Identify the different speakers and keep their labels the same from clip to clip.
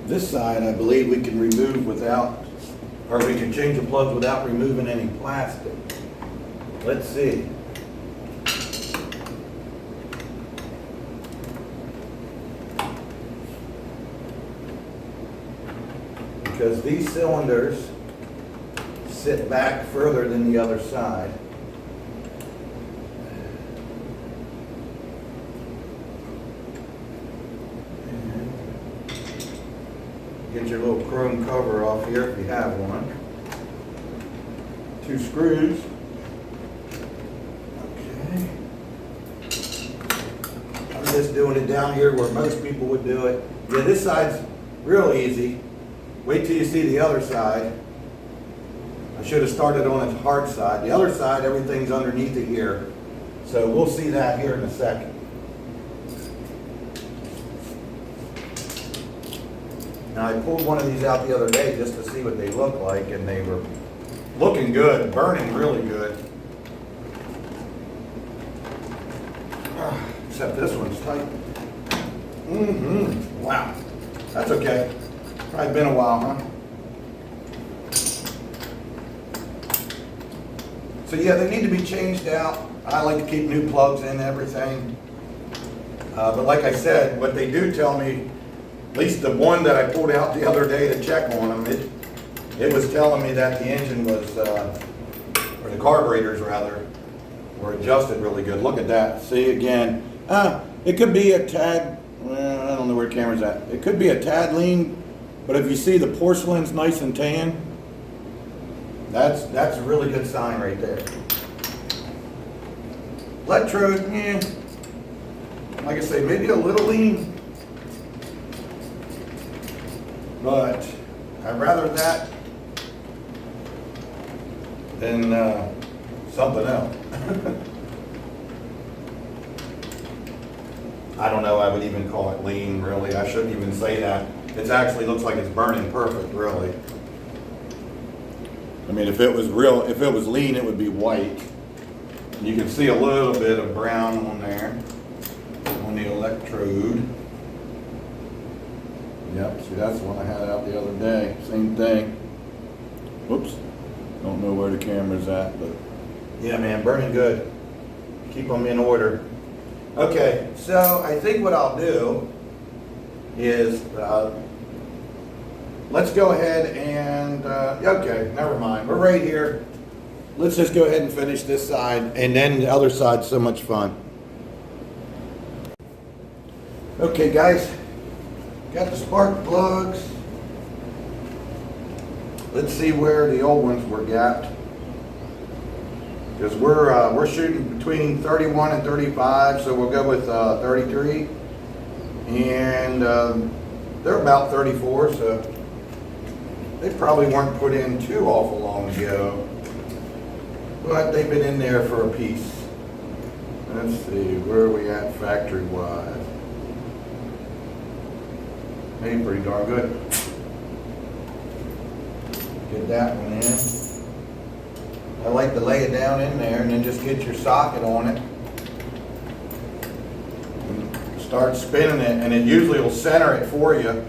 Speaker 1: This side, I believe we can remove without, or we can change the plugs without removing any plastic. Let's see. Because these cylinders sit back further than the other side. Get your little chrome cover off here if you have one. 2 screws. Okay. I'm just doing it down here where most people would do it. Yeah, this side's real easy. Wait till you see the other side. I should have started on its hard side. The other side, everything's underneath it here. So we'll see that here in a second. Now I pulled one of these out the other day just to see what they look like, and they were looking good, burning really good. Except this one's tight. Wow. That's okay. Probably been a while, huh? So yeah, they need to be changed out. I like to keep new plugs in everything. But like I said, what they do tell me, at least the one that I pulled out the other day to check on them, it was telling me that the engine was, or the carburetors rather, were adjusted really good. Look at that. See again. It could be a tad, well, I don't know where the camera's at. It could be a tad lean, but if you see the porcelain's nice and tan, that's a really good sign right there. Electrode, yeah, like I say, maybe a little lean, but I'd rather that than something else. I don't know, I would even call it lean, really. I shouldn't even say that. It actually looks like it's burning perfect, really. I mean, if it was lean, it would be white. You can see a little bit of brown on there, on the electrode. Yep, see, that's the one I had out the other day. Same thing. Whoops. Don't know where the camera's at, but yeah, man, burning good. Keep them in order. Okay, so I think what I'll do is, let's go ahead and, okay, never mind. We're right here. Let's just go ahead and finish this side, and then the other side's so much fun. Okay, guys, got the spark plugs. Let's see where the old ones were gapped. Because we're shooting between 31 and 35, so we'll go with 33. And they're about 34, so they probably weren't put in too awful long ago. But they've been in there for a piece. Let's see, where are we at factory-wise? Hey, pretty darn good. Get that one in. I like to lay it down in there and then just get your socket on it. And start spinning it, and it usually will center it for you.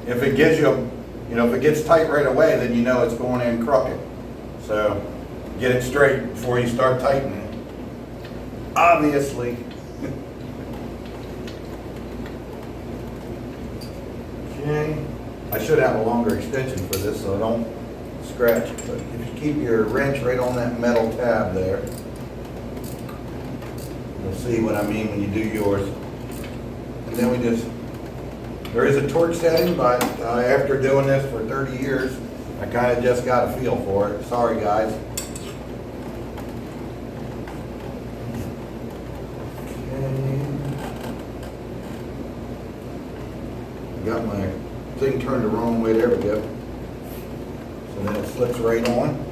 Speaker 1: If it gives you, if it gets tight right away, then you know it's going in crooked. So get it straight before you start tightening it. Obviously. Okay. I should have a longer extension for this so I don't scratch it, but if you keep your wrench right on that metal tab there, you'll see what I mean when you do yours. And then there is a torque setting, but after doing this for 30 years, I kind of just got a feel for it. Sorry, guys. Okay. Got my thing turned the wrong way. There we go. So then it slips right on.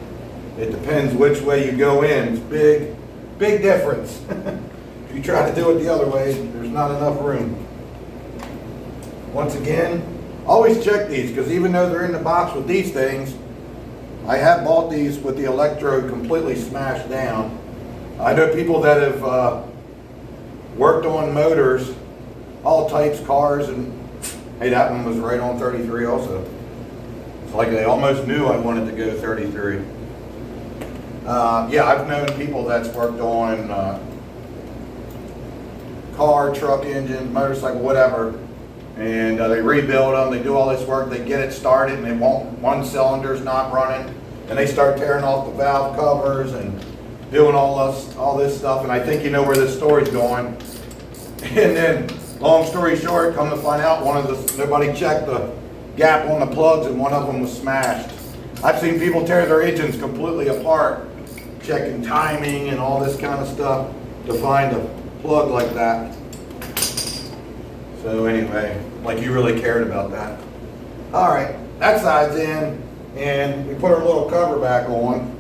Speaker 1: It depends which way you go in. It's big difference. If you try to do it the other way, there's not enough room. Once again, always check these, because even though they're in the box with these things, I have bought these with the electrode completely smashed down. I know people that have worked on motors, all types, cars, and Hey, that one was right on 33 also. It's like they almost knew I wanted to go 33. Yeah, I've known people that's worked on car, truck engines, motorcycle, whatever, and they rebuild them, they do all this work, they get it started, and they won't, one cylinder's not running, and they start tearing off the valve covers and doing all this stuff, and I think you know where this story's going. And then, long story short, come to find out, nobody checked the gap on the plugs, and one of them was smashed. I've seen people tear their engines completely apart, checking timing and all this kind of stuff to find a plug like that. So anyway, like you really cared about that. All right, that side's in, and we put our little cover back on,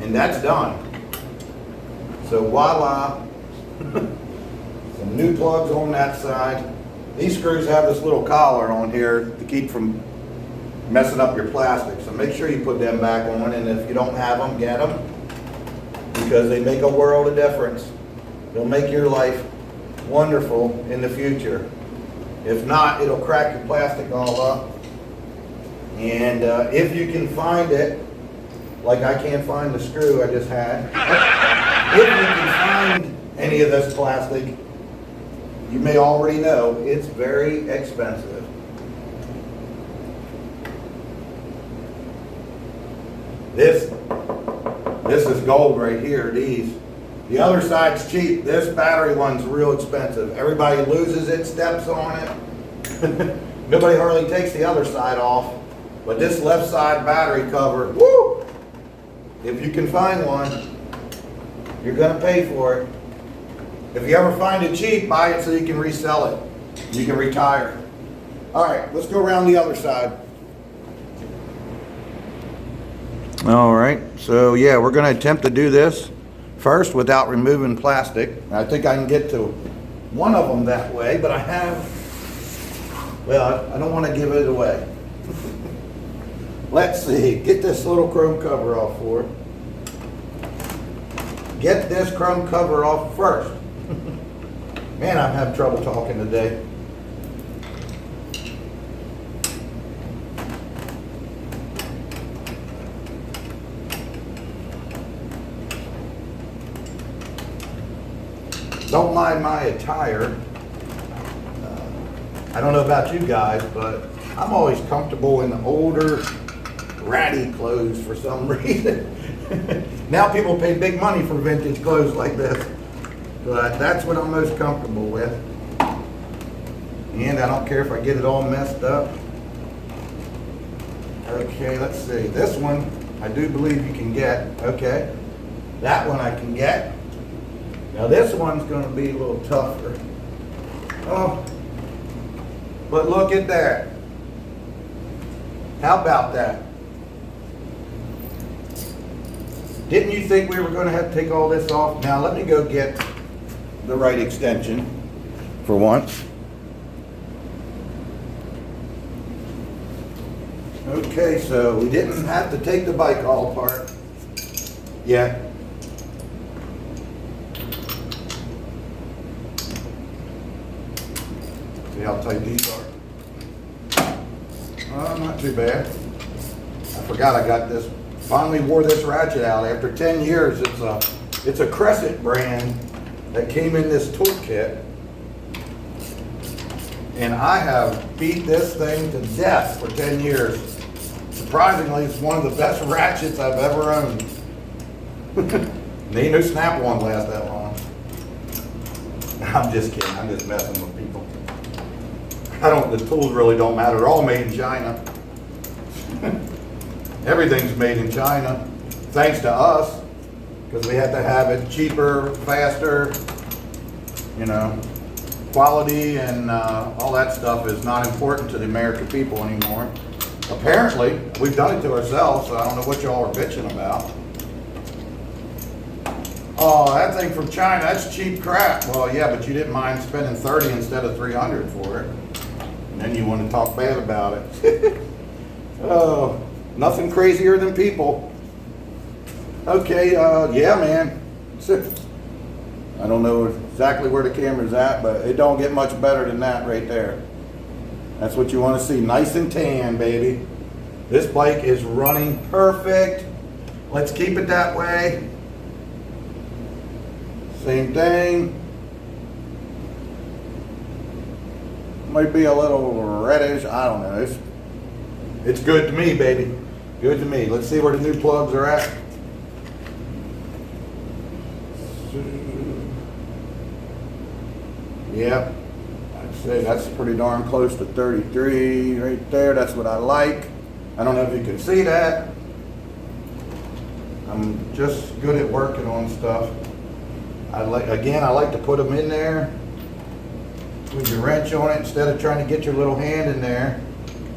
Speaker 1: and that's done. So voila, some new plugs on that side. These screws have this little collar on here to keep from messing up your plastic. So make sure you put them back on, and if you don't have them, get them, because they make a world of difference. They'll make your life wonderful in the future. If not, it'll crack your plastic all up. And if you can find it, like I can't find the screw I just had, if you can find any of this plastic, you may already know it's very expensive. This is gold right here, these. The other side's cheap. This battery one's real expensive. Everybody loses it, steps on it. Nobody hardly takes the other side off. But this left side battery cover, woo! If you can find one, you're gonna pay for it. If you ever find it cheap, buy it so you can resell it. You can retire. All right, let's go around the other side. All right, so yeah, we're gonna attempt to do this first without removing plastic. I think I can get to one of them that way, but I don't want to give it away. Let's see, get this little chrome cover off for it. Get this chrome cover off first. Man, I'm having trouble talking today. Don't mind my attire. I don't know about you guys, but I'm always comfortable in the older, ratty clothes for some reason. Now people pay big money for vintage clothes like this, but that's what I'm most comfortable with. And I don't care if I get it all messed up. Okay, let's see. This one, I do believe you can get. Okay, that one I can get. Now this one's going to be a little tougher. Oh, but look at that. How about that? Didn't you think we were going to have to take all this off? Now let me go get the right extension for once. Okay, so we didn't have to take the bike all apart yet. See how tight these are. Not too bad. I forgot I got this. Finally wore this ratchet out after 10 years. It's a Crescent brand that came in this toolkit, and I have beat this thing to death for 10 years. Surprisingly, it's one of the best ratchets I've ever owned. Ain't no Snap-on last that long. I'm just kidding. I'm just messing with people. The tools really don't matter. They're all made in China. Everything's made in China, thanks to us, because we have to have it cheaper, faster, quality and all that stuff is not important to the American people anymore. Apparently, we've done it to ourselves, so I don't know what y'all are bitching about. Oh, that thing from China, that's cheap crap. Well, yeah, but you didn't mind spending 30 instead of 300 for it. And then you want to talk bad about it. Oh, nothing crazier than people. Okay, yeah, man. I don't know exactly where the camera's at, but it don't get much better than that right there. That's what you want to see, nice and tan, baby. This bike is running perfect. Let's keep it that way. Same thing. Might be a little reddish, I don't know. It's good to me, baby. Good to me. Let's see where the new plugs are at. Yep. I'd say that's pretty darn close to 33 right there. That's what I like. I don't know if you can see that. I'm just good at working on stuff. I like to put them in there with your wrench on it instead of trying to get your little hand in there.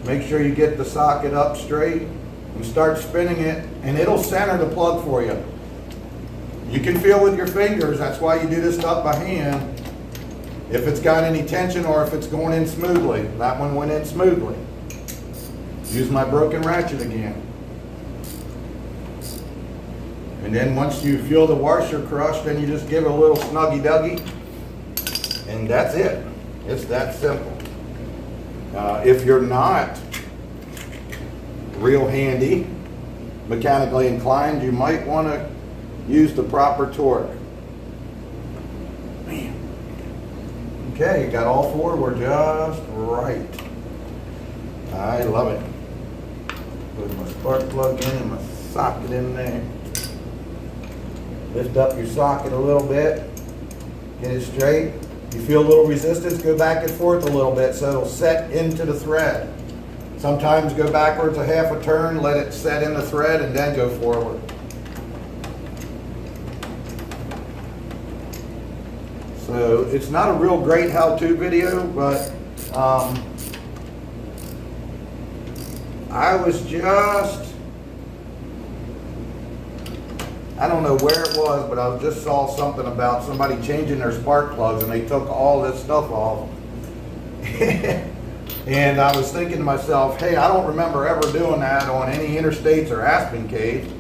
Speaker 1: Make sure you get the socket up straight and start spinning it, and it'll center the plug for you. You can feel with your fingers, that's why you do this stuff by hand, if it's got any tension or if it's going in smoothly. That one went in smoothly. Use my broken ratchet again. And then once you feel the washer crushed, then you just give it a little snuggy-duggy, and that's it. It's that simple. If you're not real handy, mechanically inclined, you might want to use the proper torque. Man. Okay, you got all four. We're just right. I love it. Put my spark plug in and my socket in there. Lift up your socket a little bit. Get it straight. You feel a little resistance, go back and forth a little bit so it'll set into the thread. Sometimes go backwards a half a turn, let it set in the thread, and then go forward. So it's not a real great how-to video, but I was just, I don't know where it was, but I just saw something about somebody changing their spark plugs and they took all this stuff off. And I was thinking to myself, hey, I don't remember ever doing that on any interstates or Aspen caves.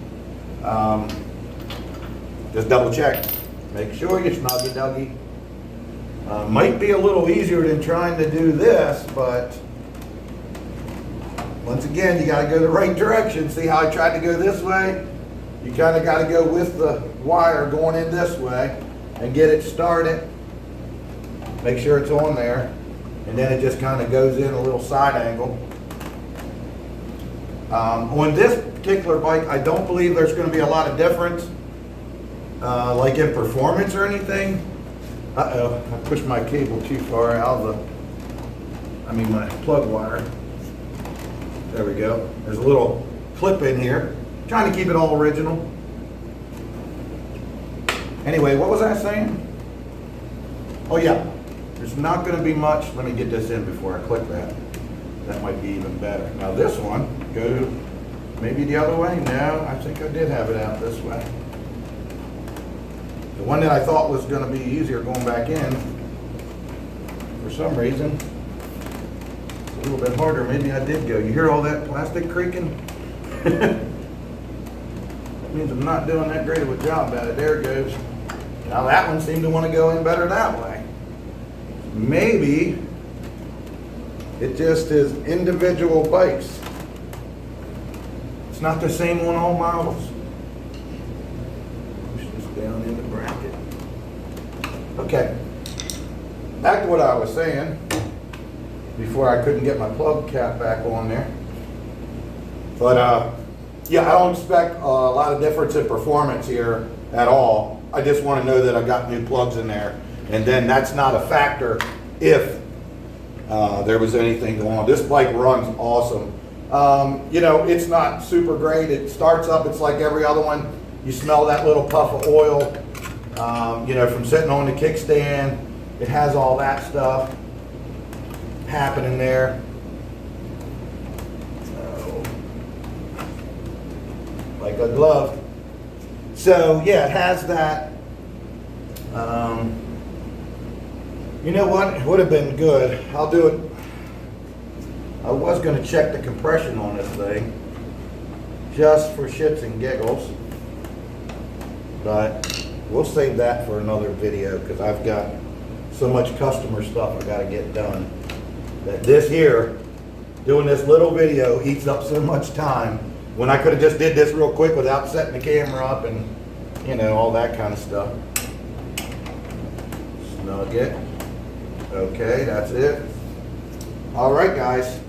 Speaker 1: Just double check. Make sure you're snuggy-duggy. Might be a little easier than trying to do this, but once again, you got to go the right direction. See how I tried to go this way? You kind of got to go with the wire going in this way and get it started. Make sure it's on there, and then it just kind of goes in a little side angle. On this particular bike, I don't believe there's going to be a lot of difference, like in performance or anything. Uh-oh, I pushed my cable too far out of my plug wire. There we go. There's a little clip in here. Trying to keep it all original. Anyway, what was I saying? Oh yeah, there's not going to be much. Let me get this in before I click that. That might be even better. Now this one, go maybe the other way. No, I think I did have it out this way. The one that I thought was going to be easier going back in, for some reason, it's a little bit harder. Maybe I did go. You hear all that plastic creaking? Means I'm not doing that great of a job at it. There it goes. Now that one seemed to want to go in better that way. Maybe it just is individual bikes. It's not the same on all models. Push this down in the bracket. Okay. Back to what I was saying before I couldn't get my plug cap back on there. But yeah, I don't expect a lot of difference in performance here at all. I just want to know that I got new plugs in there, and then that's not a factor if there was anything going on. This bike runs awesome. You know, it's not super great. It starts up, it's like every other one. You smell that little puff of oil, you know, from sitting on the kickstand. It has all that stuff happening there. Like a glove. So yeah, it has that. You know what? It would have been good. I'll do it. I was going to check the compression on this thing just for shits and giggles, but we'll save that for another video because I've got so much customer stuff I got to get done. that this here, doing this little video eats up so much time when I could have just did this real quick without setting the camera up and, you know, all that kind of stuff. Snug it. Okay, that's it. All right, guys.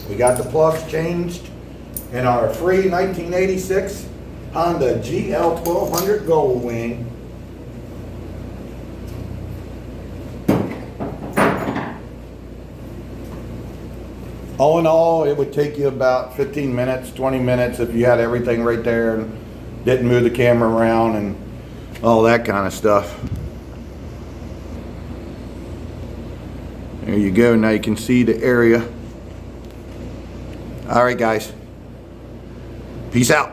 Speaker 1: We got the plugs changed in our free 1986 Honda GL1200 Goldwing. All in all, it would take you about 15 minutes, 20 minutes if you had everything right there and didn't move the camera around and all that kind of stuff. There you go. Now you can see the area. All right, guys. Peace out.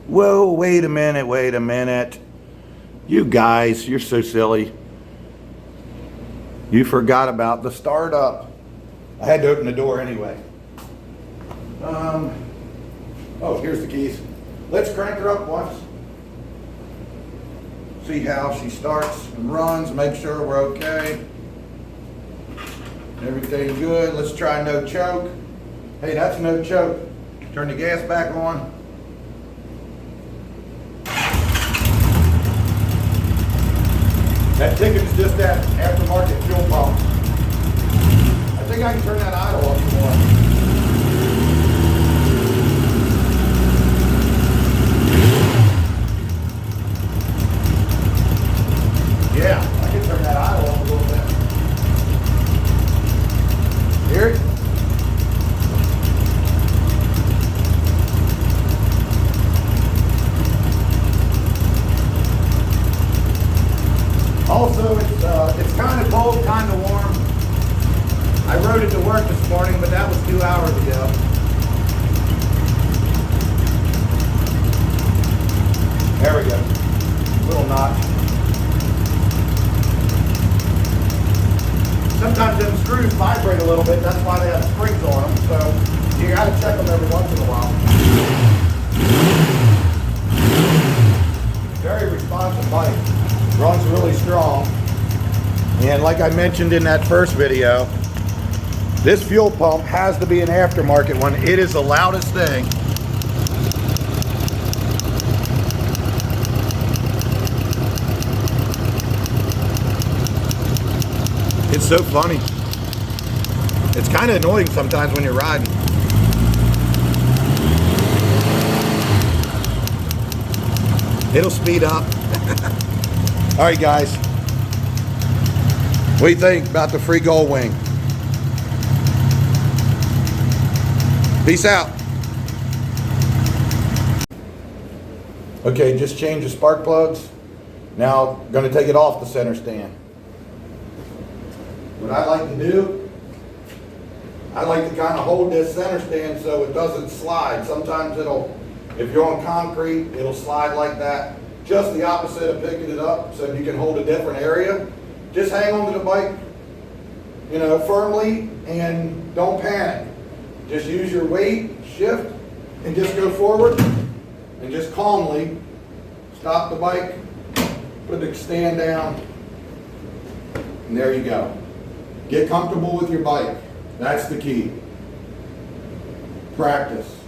Speaker 1: Whoa, wait a minute. You guys, you're so silly. You forgot about the startup. I had to open the door anyway. Oh, here's the keys. Let's crank her up once. See how she starts and runs, make sure we're okay. Everything good. Let's try no choke. Hey, that's no choke. Turn the gas back on. That ticket is just that aftermarket fuel pump. I think I can turn that idle off some more. Yeah, I can turn that idle off a little bit. Hear it? Also, it's kind of cold, kind of warm. I rode it to work this morning, but that was 2 hours ago. There we go. Little notch. Sometimes them screws vibrate a little bit. That's why they have springs on them. So you got to check them every once in a while. Very responsive bike. Runs really strong. And like I mentioned in that first video, this fuel pump has to be an aftermarket one. It is the loudest thing. It's so funny. It's kind of annoying sometimes when you're riding. It'll speed up. All right, guys. What do you think about the free Goldwing? Peace out. Okay, just change the spark plugs. Now, going to take it off the center stand. What I like to do, I like to kind of hold this center stand so it doesn't slide. Sometimes it'll, if you're on concrete, it'll slide like that. Just the opposite of picking it up so you can hold a different area. Just hang on to the bike, you know, firmly and don't panic. Just use your weight, shift, and just go forward and just calmly stop the bike, put the stand down, and there you go. Get comfortable with your bike. That's the key. Practice.